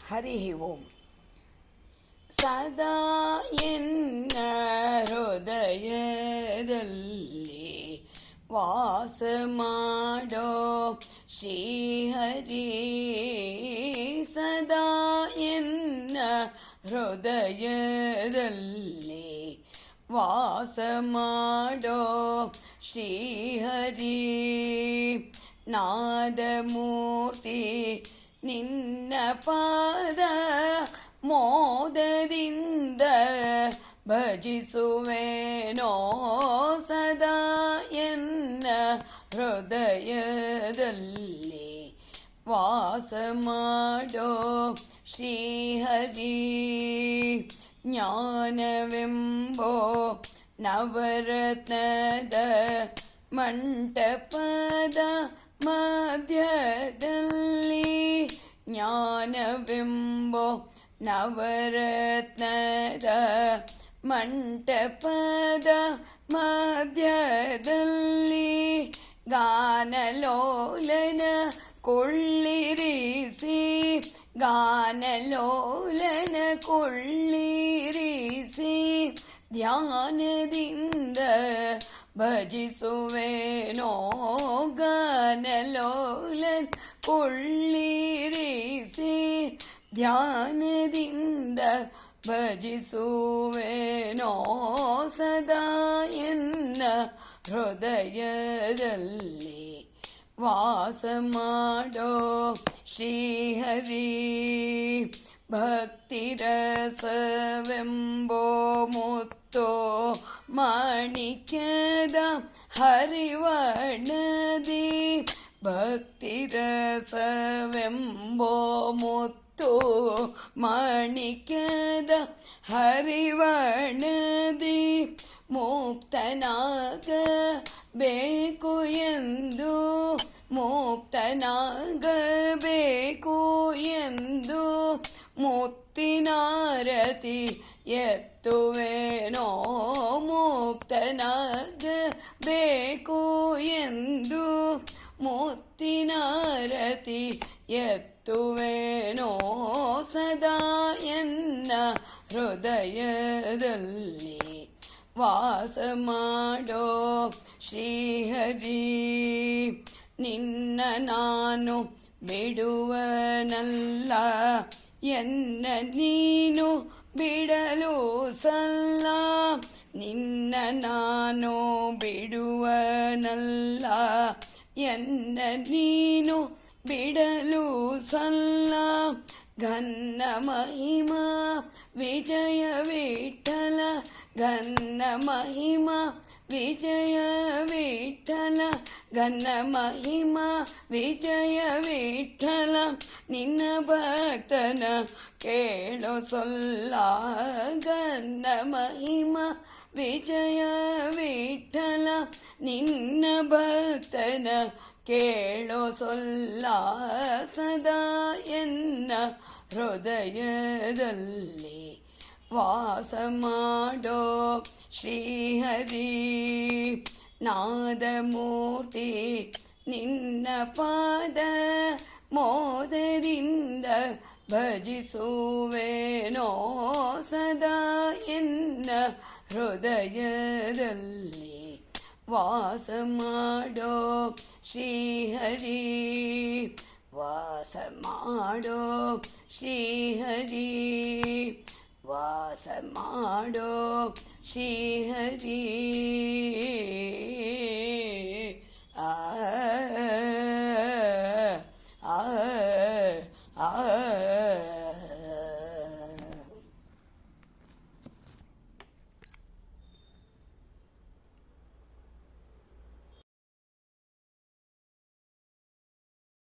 ಹರಿ ಓಂ. ಸದಾ ಎನ್ನ ಹೃದಯದಲ್ಲಿ ವಾಸ ಮಾಡೋ ಶ್ರೀಹರಿ, ಸದಾ ಎನ್ನ ಹೃದಯದಲ್ಲಿ ವಾಸ ಮಾಡೋ ಶ್ರೀಹರಿ. ನಾದಮೂರ್ತಿ ನಿನ್ನ ಪಾದ ಮೋದದಿಂದ ಭಜಿಸುವೆನೋ, ಸದಾ ಎನ್ನ ಹೃದಯದಲ್ಲಿ ವಾಸ ಮಾಡೋ ಶ್ರೀಹರಿ. ಜ್ಞಾನವೆಂಬೋ ನವರತ್ನದ ಮಂಟಪದ ಮಧ್ಯದಲ್ಲಿ, ಜ್ಞಾನವೆಂಬೋ ನವರತ್ನದ ಮಂಟಪದ ಮಧ್ಯದಲ್ಲಿ, ಗಾನಲೋಲನ ಕೊಳ್ಳಿರಿಸಿ, ಗಾನಲೋಲನ ಕೊಳ್ಳಿರಿಸಿ ಧ್ಯಾನದಿಂದ ಭಜಿಸುವೆನೋ, ಗಾನಲೋಲನ ಕೊಳ್ಳಿರಿಸಿ ಧ್ಯಾನದಿಂದ ಭಜಿಸುವೆನೋ, ಸದಾ ಎನ್ನ ಹೃದಯದಲ್ಲಿ ವಾಸ ಮಾಡೋ ಶ್ರೀಹರಿ. ಭಕ್ತಿರಸವೆಂಬೋ ಮುತ್ತೋ ಮಾಣಿಕ್ಯದ ಹರಿವರ್ಣದಿ, ಭಕ್ತಿರಸವೆಂಬೋ ಮುತ್ತೋ ಮಾಣಿಕ್ಯದ ಹರಿವರ್ಣದಿ, ಮುಕ್ತನಾಗಬೇಕು ಎಂದು, ಮುಕ್ತನಾಗಬೇಕು ಎಂದು ಮುತ್ತಿನಾರತಿ ಎತ್ತುವೆನೋ, ಮುಕ್ತನಾಗಬೇಕು ಎಂದು ಮುತ್ತಿನಾರತಿ ಎತ್ತುವೆನೋ, ಸದಾ ಎನ್ನ ಹೃದಯದಲ್ಲಿ ವಾಸ ಮಾಡೋ ಶ್ರೀಹರಿ. ನಿನ್ನ ನಾನು ಬಿಡುವನಲ್ಲ, ಎನ್ನ ನೀನು ಬಿಡಲು ಸಲ್ಲ, ನಿನ್ನ ನಾನು ಬಿಡುವನಲ್ಲ, ಎನ್ನ ನೀನು ಬಿಡಲು ಸಲ್ಲ. ಘನ್ನ ಮಹಿಮಾ ವಿಜಯ ವಿಠಲ, ಘನ್ನ ಮಹಿಮಾ ವಿಜಯ ವಿಠಲ, ಘನ್ನ ಮಹಿಮಾ ವಿಜಯ ವಿಠಲ, ನಿನ್ನ ಭಕ್ತನ ಕೇಳೋ ಸೊಲ್ಲ, ಘನ್ನ ಮಹಿಮಾ ವಿಜಯ ವಿಠಲ, ನಿನ್ನ ಭಕ್ತನ ಕೇಳೋ ಸೊಲ್ಲ, ಸದಾ ಎನ್ನ ಹೃದಯದಲ್ಲಿ ವಾಸ ಮಾಡೋ ಶ್ರೀಹರಿ. ನಾದಮೂರ್ತಿ ನಿನ್ನ ಪಾದ ಮೋದದಿಂದ ಭಜಿಸುವೆನೋ, ಸದಾ ಎನ್ನ ಹೃದಯದಲ್ಲಿ ವಾಸ ಮಾಡೋ ಶ್ರೀಹರಿ, ವಾಸ ಮಾಡೋ ಶ್ರೀಹರಿ, ವಾಸ ಮಾಡೋ ಶ್ರೀಹರಿ. ಆ ಆ ಆ